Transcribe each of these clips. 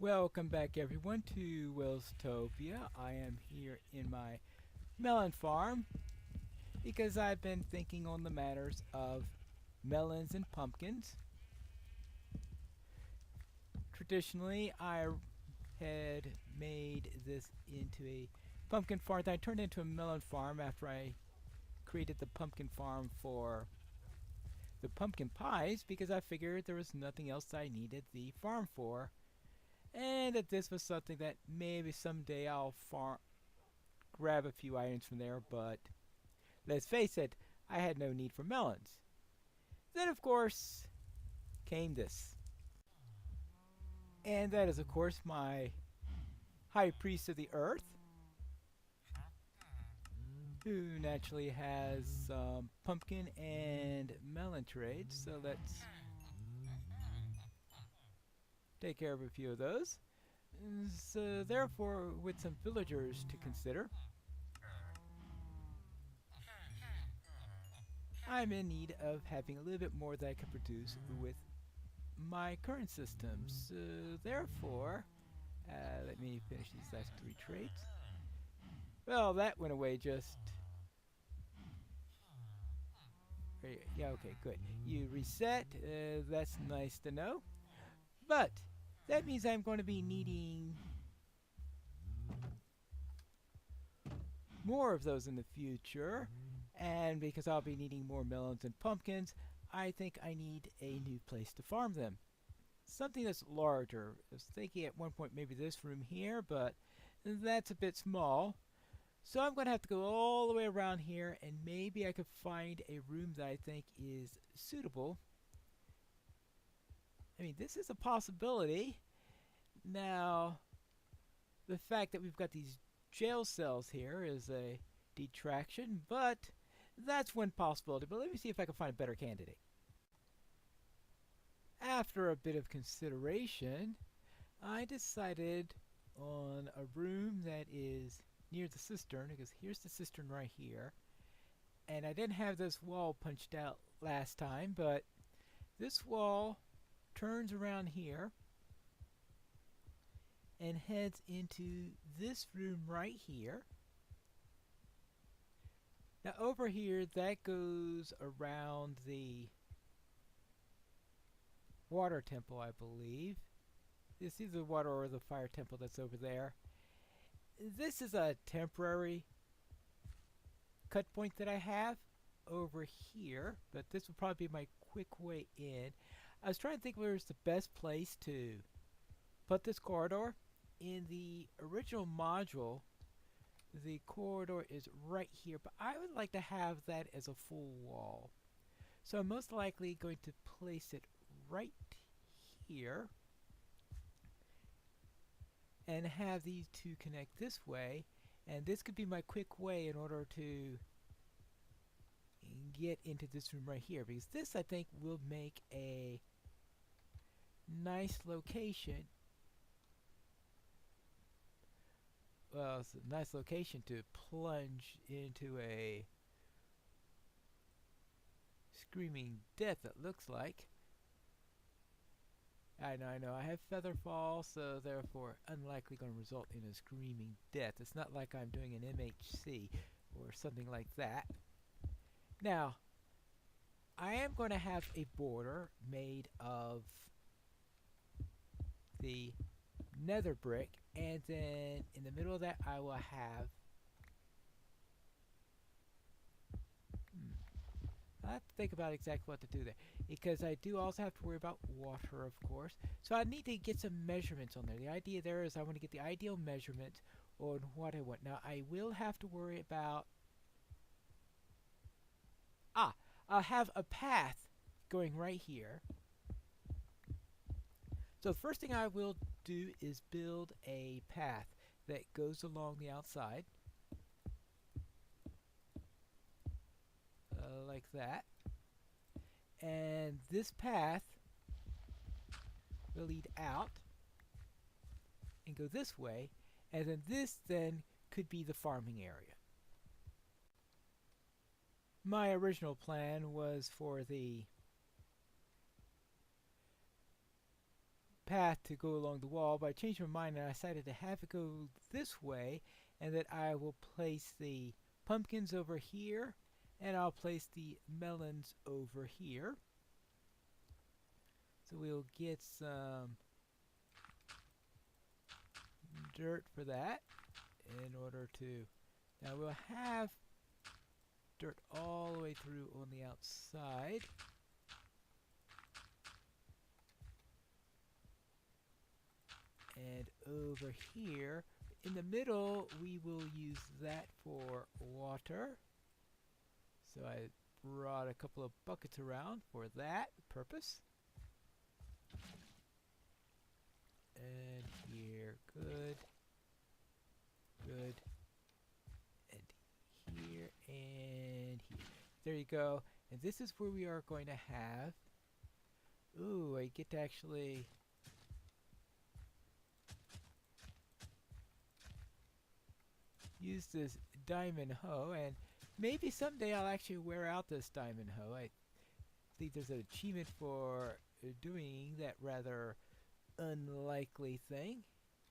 Welcome back everyone to Welstopia. I am here in my melon farm because I've been thinking on the matters of melons and pumpkins. Traditionally, I had made this into a pumpkin farm. I turned it into a melon farm after I created the pumpkin farm for the pumpkin pies because I figured there was nothing else I needed the farm for. And that this was something that maybe someday I'll grab a few items from there, but let's face it, I had no need for melons. Then, of course, came this. And that is, of course, my High Priest of the Earth, who naturally has some pumpkin and melon trades. So let's take care of a few of those. So therefore, with some villagers to consider, I'm in need of having a little bit more that I can produce with my current system. So therefore, let me finish these last three traits. Well, that went away just... Yeah, okay, good. You reset, that's nice to know. But that means I'm going to be needing more of those in the future. And because I'll be needing more melons and pumpkins, I think I need a new place to farm them. Something that's larger. I was thinking at one point maybe this room here, but that's a bit small. So I'm going to have to go all the way around here, and maybe I could find a room that I think is suitable. I mean, this is a possibility. Now, the fact that we've got these jail cells here is a detraction, but that's one possibility. But let me see if I can find a better candidate. After a bit of consideration, I decided on a room that is near the cistern, because here's the cistern right here. And I didn't have this wall punched out last time, but this wall turns around here and heads into this room right here. Now over here, that goes around the water temple, I believe. This is the water or the fire temple that's over there. This is a temporary cut point that I have over here, but this would probably be my quick way in. I was trying to think where's the best place to put this corridor. In the original module, the corridor is right here, but I would like to have that as a full wall. So I'm most likely going to place it right here and have these two connect this way, and this could be my quick way in order to get into this room right here, because this I think will make a nice location. Well, it's a nice location to plunge into a screaming death, it looks like. I know. I have feather fall, so therefore unlikely going to result in a screaming death. It's not like I'm doing an MHC or something like that. Now, I am going to have a border made of the nether brick, and then in the middle of that I will have I have to think about exactly what to do there, because I do also have to worry about water, of course. So I need to get some measurements on there. The idea there is I want to get the ideal measurement on what I want. Now I will have to worry about I'll have a path going right here. So the first thing I will do is build a path that goes along the outside. Like that. And this path will lead out and go this way, and then this then could be the farming area. My original plan was for the path to go along the wall, but I changed my mind and I decided to have it go this way, and that I will place the pumpkins over here and I'll place the melons over here. So we'll get some dirt for that in order to, now we'll have dirt all the way through on the outside. And over here in the middle we will use that for water. So I brought a couple of buckets around for that purpose. And here, good, good, and here, and here. There you go. And this is where we are going to have, ooh, I get to actually use this diamond hoe, and maybe someday I'll actually wear out this diamond hoe. I think there's an achievement for doing that rather unlikely thing,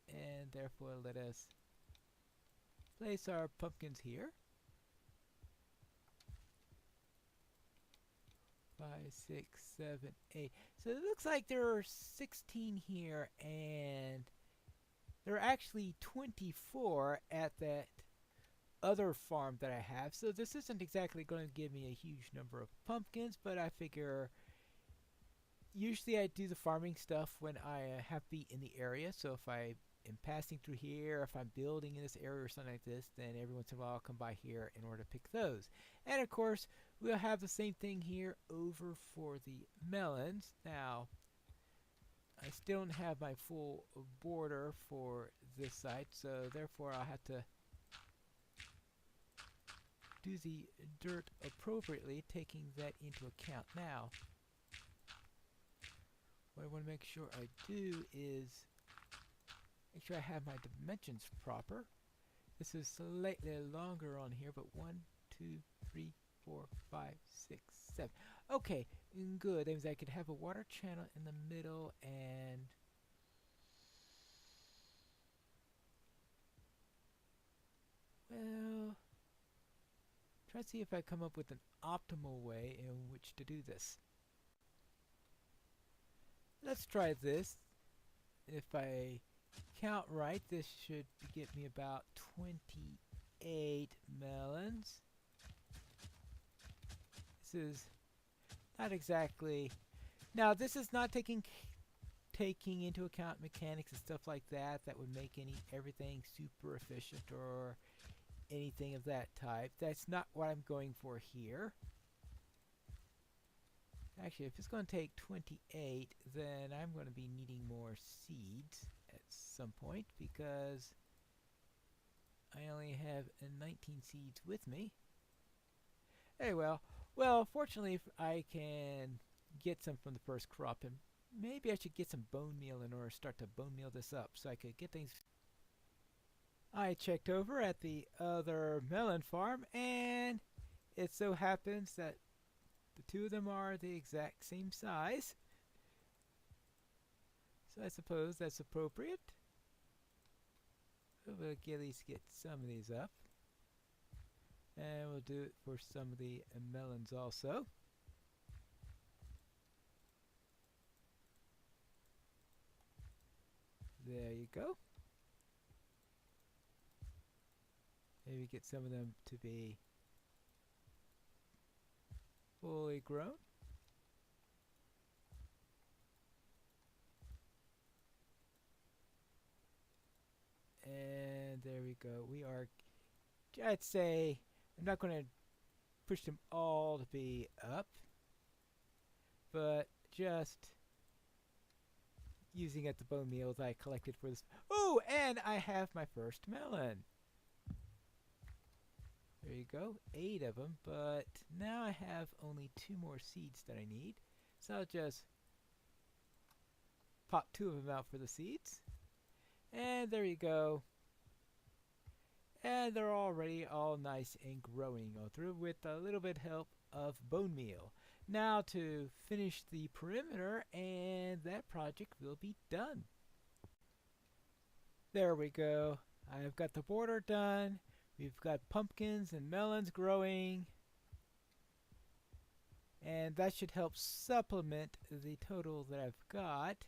and therefore let us place our pumpkins here. 5, 6, 7, 8. So it looks like there are 16 here, and there are actually 24 at that other farm that I have. So this isn't exactly going to give me a huge number of pumpkins, but I figure usually I do the farming stuff when I have to be in the area. So if I am passing through here, if I'm building in this area or something like this, then every once in a while I'll come by here in order to pick those. And of course we'll have the same thing here over for the melons. Now I still don't have my full border for this side, so therefore I'll have to do the dirt appropriately, taking that into account. Now what I want to make sure I do is make sure I have my dimensions proper. This is slightly longer on here, but 1, 2, 3, 4, 5, 6, 7. Okay, good. That means I could have a water channel in the middle, and well, try to see if I come up with an optimal way in which to do this. Let's try this. If I count right, this should get me about 28 melons. This is not exactly, now this is not taking into account mechanics and stuff like that that would make everything super efficient or anything of that type. That's not what I'm going for here. Actually, if it's going to take 28, then I'm going to be needing more seeds at some point, because I only have 19 seeds with me. Hey, well, fortunately if I can get some from the first crop, and maybe I should get some bone meal in order to start to bone meal this up so I could get things. I checked over at the other melon farm, and it so happens that the two of them are the exact same size. So I suppose that's appropriate. We'll at least get some of these up. And we'll do it for some of the melons also. There you go. Maybe get some of them to be fully grown. And there we go. We are, I'd say, I'm not going to push them all to be up, but just using at the bone meal that I collected for this. Oh, and I have my first melon. There you go, 8 of them, but now I have only 2 more seeds that I need. So I'll just pop 2 of them out for the seeds. And there you go. And they're already all nice and growing all through with a little bit help of bone meal. Now to finish the perimeter, and that project will be done. There we go. I've got the border done. We've got pumpkins and melons growing. And that should help supplement the total that I've got.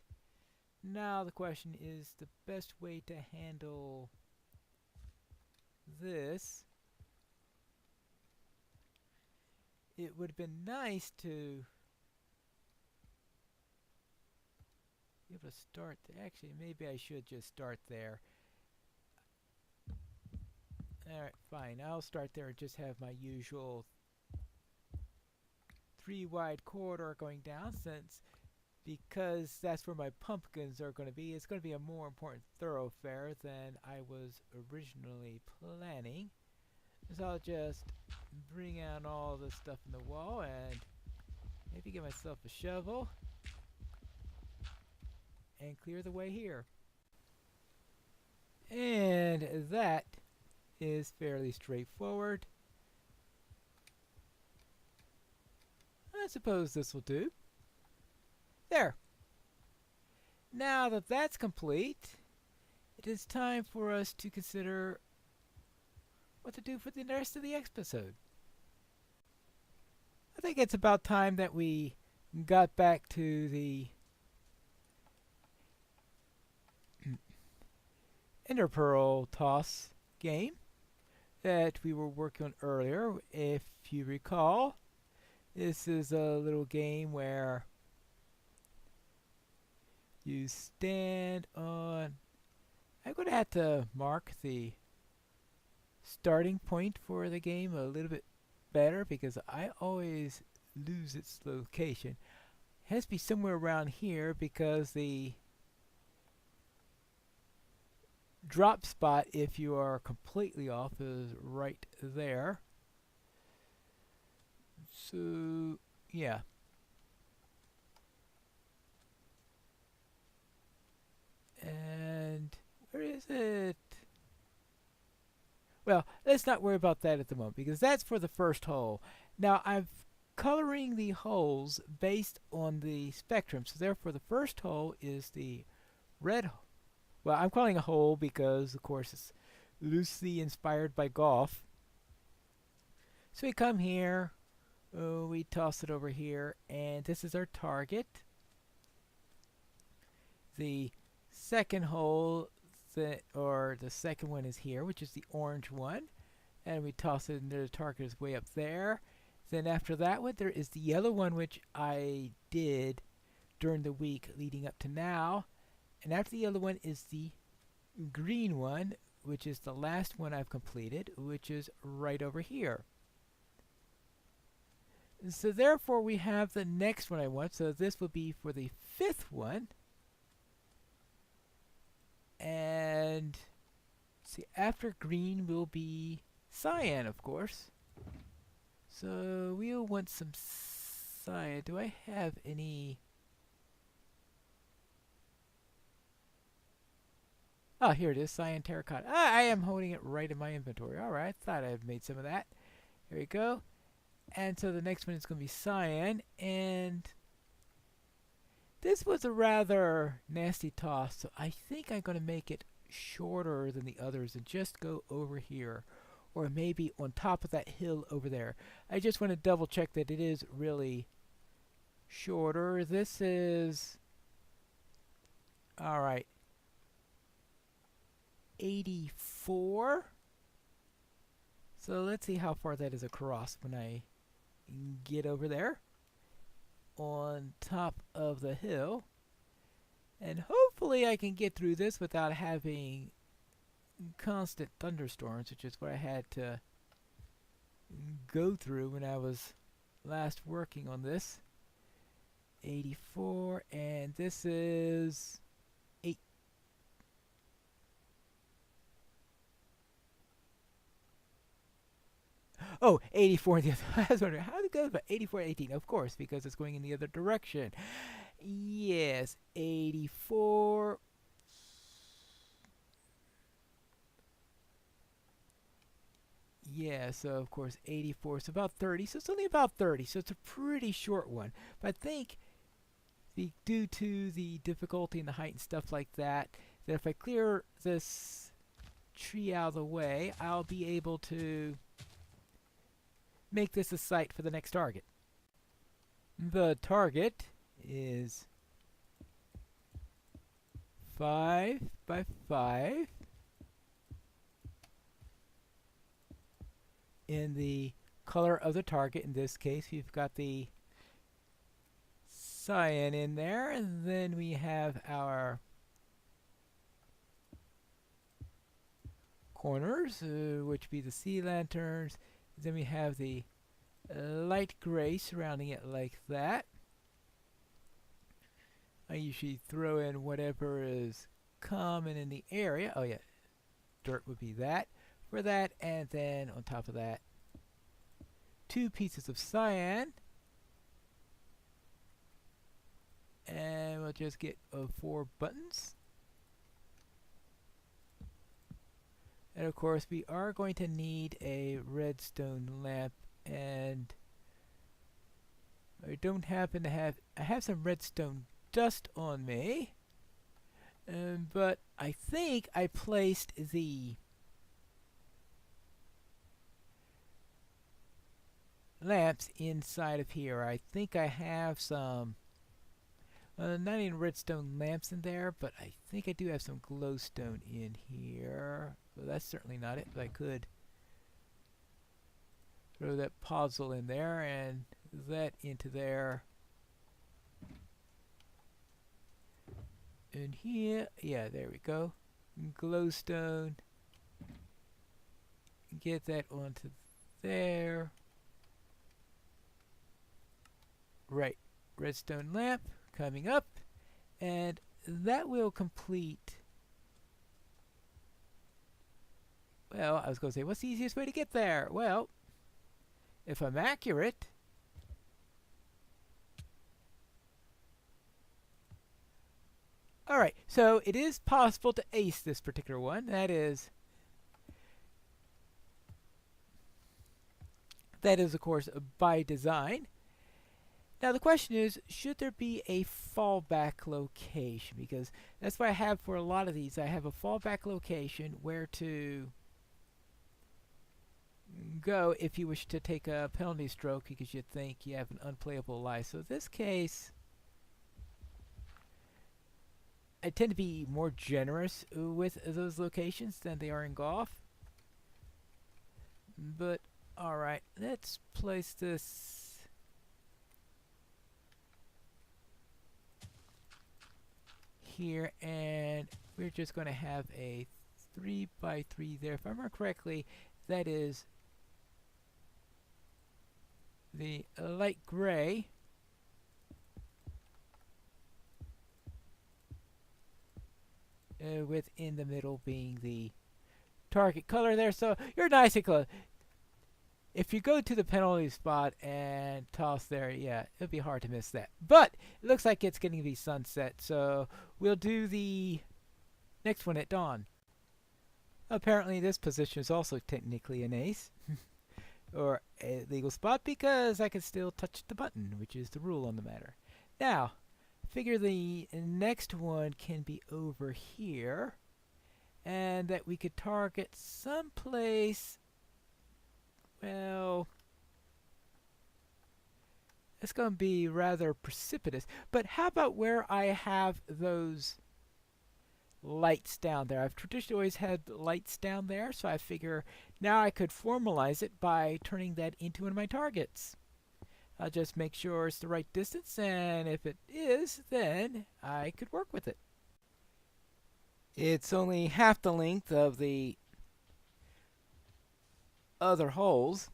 Now the question is the best way to handle this. It would have been nice to be able to start there. Actually, maybe I should just start there. Alright, fine. I'll start there and just have my usual 3 wide corridor going down, because that's where my pumpkins are going to be. It's going to be a more important thoroughfare than I was originally planning. So I'll just bring out all this stuff in the wall and maybe get myself a shovel and clear the way here. And that is fairly straightforward. I suppose this will do. There. Now that that's complete, it is time for us to consider what to do for the rest of the episode. I think it's about time that we got back to the Interpearl toss game that we were working on earlier. If you recall, this is a little game where you stand on... I'm going to have to mark the starting point for the game a little bit better because I always lose its location. It has to be somewhere around here because the drop spot, if you are completely off, is right there. So, yeah. And where is it? Well, let's not worry about that at the moment because that's for the first hole. Now, I'm coloring the holes based on the spectrum. So therefore, the first hole is the red hole. Well, I'm calling it a hole because, of course, it's loosely inspired by golf. So we come here, we toss it over here, and this is our target. The second hole, or the second one is here, which is the orange one. And we toss it, and the target is way up there. Then after that one, there is the yellow one, which I did during the week leading up to now. And after the yellow one is the green one, which is the last one I've completed, which is right over here. So therefore we have the next one I want. So this will be for the fifth one. And see, after green will be cyan, of course. So we'll want some cyan. Do I have any... Oh, here it is, cyan terracotta. Ah, I am holding it right in my inventory. Alright, I thought I had made some of that. Here we go. And so the next one is going to be cyan. And this was a rather nasty toss, so I think I'm going to make it shorter than the others and just go over here. Or maybe on top of that hill over there. I just want to double check that it is really shorter. This is... Alright. 84. So let's see how far that is across when I get over there on top of the hill. And hopefully I can get through this without having constant thunderstorms, which is what I had to go through when I was last working on this. 84, and this is 8. Oh, 84 in the other. I was wondering how it goes, but 84, 18, of course, because it's going in the other direction. Yes, 84. yeah, so of course 84, so about 30, so it's only about 30, so it's a pretty short one. But I think due to the difficulty and the height and stuff like that, that if I clear this tree out of the way, I'll be able to make this a site for the next target. The target is 5 by 5 in the color of the target. In this case, we've got the cyan in there, and then we have our corners, which be the sea lanterns. Then we have the light gray surrounding it like that. I usually throw in whatever is common in the area. Oh yeah, dirt would be that for that, and then on top of that, 2 pieces of cyan, and we'll just get 4 buttons. And of course we are going to need a redstone lamp, and I don't happen to have, I have some redstone dust on me, but I think I placed the lamps inside of here. I think I have some not even redstone lamps in there, but I think I do have some glowstone in here. Well, that's certainly not it, but I could throw that puzzle in there and that into there. And here, yeah, there we go. Glowstone. Get that onto there. Right, redstone lamp coming up, and that will complete. Well, I was going to say, what's the easiest way to get there? Well, if I'm accurate, alright, so it is possible to ace this particular one. That is, of course, by design. Now the question is, should there be a fallback location? Because that's what I have for a lot of these. I have a fallback location where to go if you wish to take a penalty stroke because you think you have an unplayable life. So in this case, I tend to be more generous with those locations than they are in golf. But alright, let's place this here, and we're just going to have a 3 by 3 there. If I remember correctly, that is the light gray with in the middle being the target color there. So you're nice and close. If you go to the penalty spot and toss there, yeah, it'll be hard to miss that. But it looks like it's getting to be sunset, so we'll do the next one at dawn. Apparently this position is also technically an ace, or a legal spot, because I can still touch the button, which is the rule on the matter. Now, figure the next one can be over here, and that we could target someplace. Well, it's going to be rather precipitous. But how about where I have those lights down there? I've traditionally always had lights down there, so I figure now I could formalize it by turning that into one of my targets. I'll just make sure it's the right distance, and if it is, then I could work with it. It's only half the length of the other holes,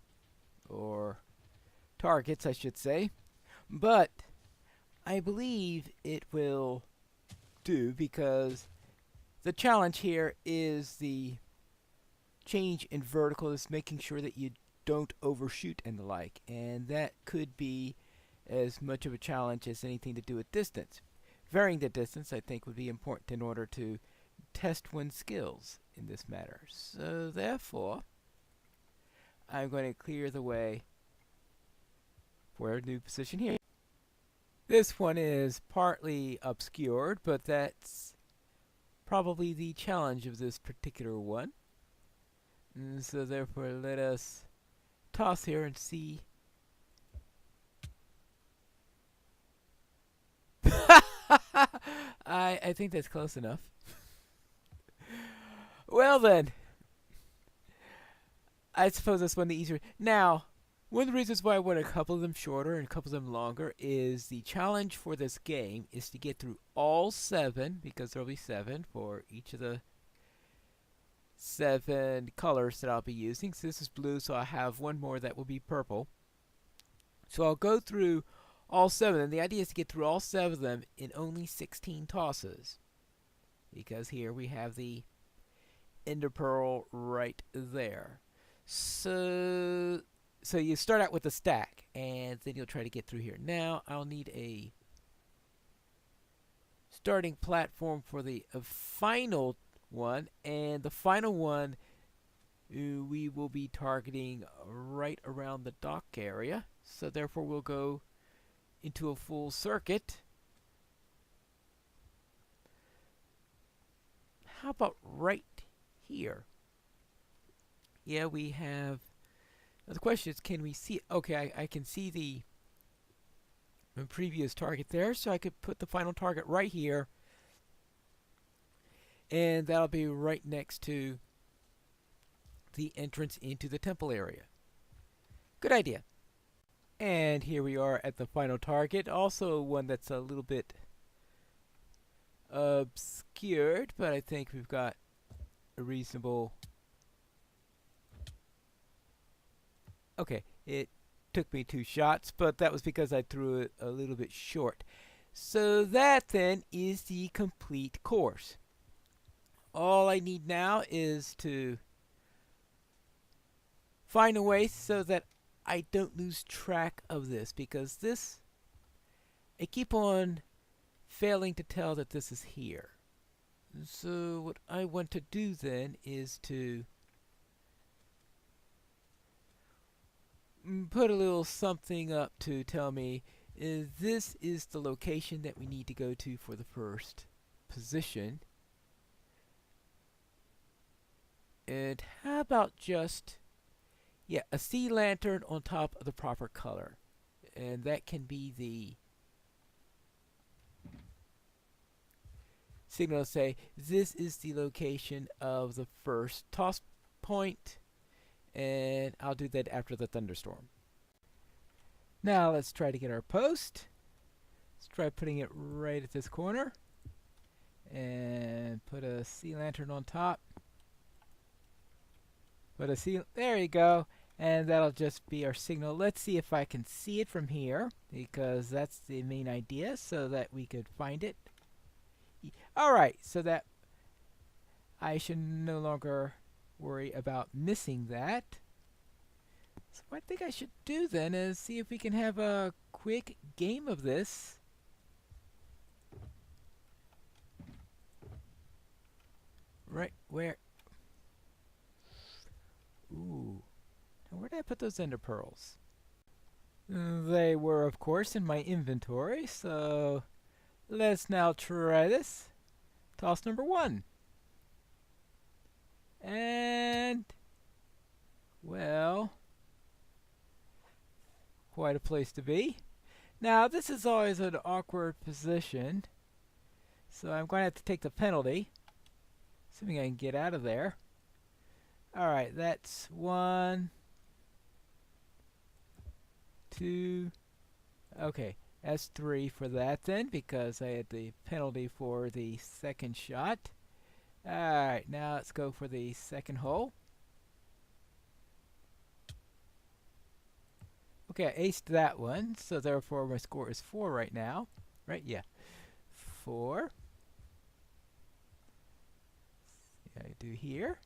or targets I should say, but I believe it will do, because the challenge here is the change in vertical, is making sure that you don't overshoot and the like, and that could be as much of a challenge as anything to do with distance. Varying the distance, I think, would be important in order to test one's skills in this matter. So therefore, I'm going to clear the way for a new position here. This one is partly obscured, but that's probably the challenge of this particular one. And so therefore let us toss here and see. I think that's close enough. Well then, I suppose that's one of the easier. Now, one of the reasons why I want a couple of them shorter and a couple of them longer is the challenge for this game is to get through all 7, because there will be 7 for each of the 7 colors that I'll be using. So this is blue, so I have one more that will be purple. So I'll go through all 7, and the idea is to get through all 7 of them in only 16 tosses. Because here we have the ender pearl right there. So you start out with a stack, and then you'll try to get through here. Now I'll need a starting platform for the final one, and the final one we will be targeting right around the dock area. So therefore we'll go into a full circuit. How about right here? Yeah, we have. Now the question is, can we see? Okay, I can see the previous target there, so I could put the final target right here, and that'll be right next to the entrance into the temple area. Good idea. And here we are at the final target, also one that's a little bit obscured, but I think we've got a reasonable. Okay, it took me 2 shots, but that was because I threw it a little bit short. So that then is the complete course. All I need now is to find a way so that I don't lose track of this, because this, I keep on failing to tell that this is here. So what I want to do then is to put a little something up to tell me this is the location that we need to go to for the first position. And how about just, yeah, a sea lantern on top of the proper color. And that can be the signal to say this is the location of the first toss point. And I'll do that after the thunderstorm. Now let's try to get our post. Let's try putting it right at this corner. And put a sea lantern on top. There you go. And that'll just be our signal. Let's see if I can see it from here, because that's the main idea, so that we could find it. Alright, so that I should no longer worry about missing that. So what I think I should do then is see if we can have a quick game of this. Right where? Ooh. Now where did I put those ender pearls? They were, of course, in my inventory, so let's now try this. Toss number 1. And, well, quite a place to be. Now, this is always an awkward position, so I'm going to have to take the penalty, assuming I can get out of there. Alright, that's 1, 2, okay, that's 3 for that then, because I had the penalty for the second shot. Alright, now let's go for the second hole. Okay, I aced that one, so therefore my score is 4 right now. Right? Yeah. 4. See how I do here.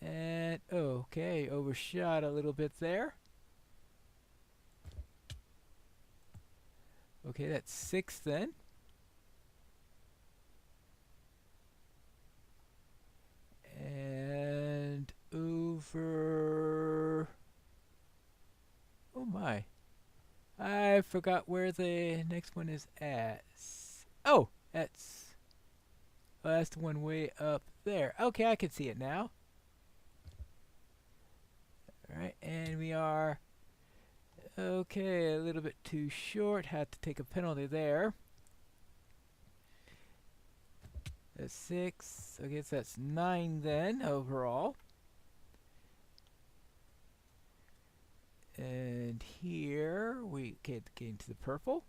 And, okay, overshot a little bit there. Okay, that's 6 then. And over... Oh my. I forgot where the next one is at. Oh, that's the one way up there. Okay, I can see it now. Alright, and we are... Okay, a little bit too short. Had to take a penalty there. That's 6. I guess that's 9 then, overall. And here we get into the purple.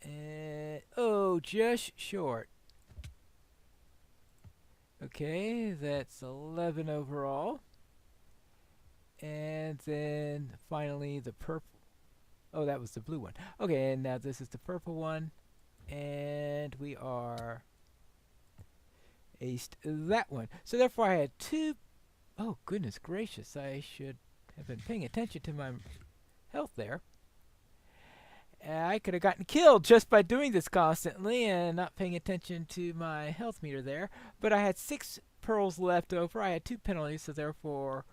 And oh, just short. Okay, that's 11 overall. And then finally the purple. Oh, that was the blue one. Okay, and now this is the purple one. And we are aced that one. So therefore I had 2. Oh, goodness gracious. I should have been paying attention to my health there. I could have gotten killed just by doing this constantly and not paying attention to my health meter there. But I had 6 pearls left over. I had 2 penalties, so therefore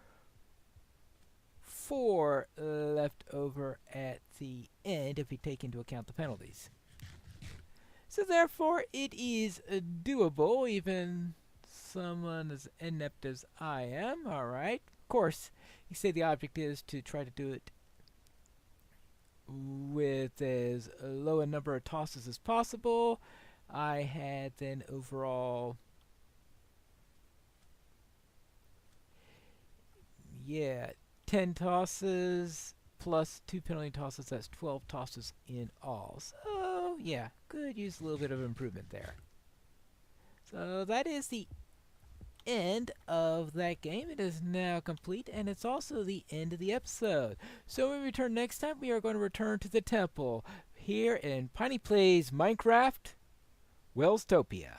4 left over at the end if we take into account the penalties. So therefore it is doable, even someone as inept as I am. Alright. Of course, you say the object is to try to do it with as low a number of tosses as possible. I had then overall, yeah, 10 tosses plus 2 penalty tosses. That's 12 tosses in all. So yeah, could use a little bit of improvement there. So that is the end of that game. It is now complete, and it's also the end of the episode. So when we return next time, we are going to return to the temple here in Piney Plays Minecraft Welstopia.